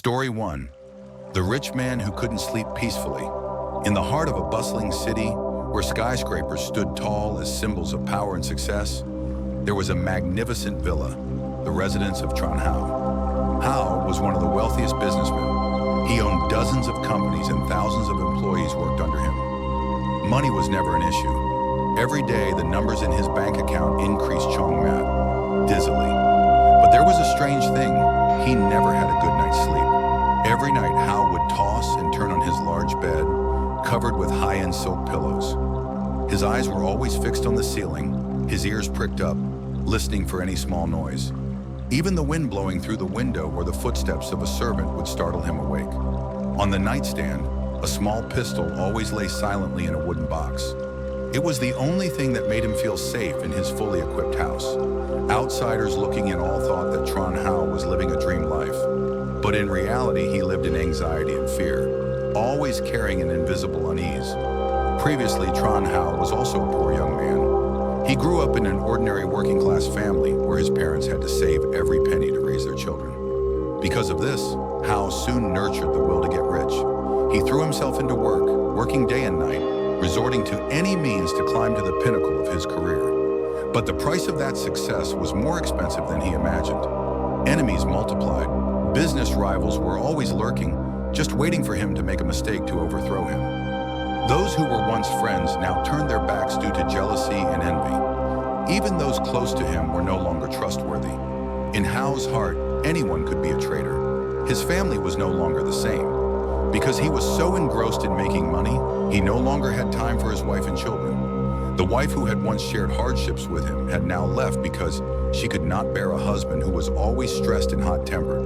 Story 1. The Rich Man Who Couldn't Sleep Peacefully. In the heart of a bustling city, where skyscrapers stood tall as symbols of power and success, there was a magnificent villa, the residence of Tran Hao. Hao was one of the wealthiest businessmen. He owned dozens of companies and thousands of employees worked under him. Money was never an issue. Every day, the numbers in his bank account increased dizzily. But there was a strange thing. He never had a good night's sleep. Every night, Hao would toss and turn on his large bed, covered with high-end silk pillows. His eyes were always fixed on the ceiling, his ears pricked up, listening for any small noise. Even the wind blowing through the window or the footsteps of a servant would startle him awake. On the nightstand, a small pistol always lay silently in a wooden box. It was the only thing that made him feel safe in his fully equipped house. Outsiders looking in all thought that Tran Hao was living a dream life. But in reality, he lived in anxiety and fear, always carrying an invisible unease. Previously, Tran Hao was also a poor young man. He grew up in an ordinary working-class family where his parents had to save every penny to raise their children. Because of this, Hao soon nurtured the will to get rich. He threw himself into work, working day and night, resorting to any means to climb to the pinnacle of his career. But the price of that success was more expensive than he imagined. Enemies multiplied. Business rivals were always lurking, just waiting for him to make a mistake to overthrow him. Those who were once friends now turned their backs due to jealousy and envy. Even those close to him were no longer trustworthy. In Hao's heart, anyone could be a traitor. His family was no longer the same. Because he was so engrossed in making money, he no longer had time for his wife and children. The wife who had once shared hardships with him had now left because she could not bear a husband who was always stressed and hot-tempered.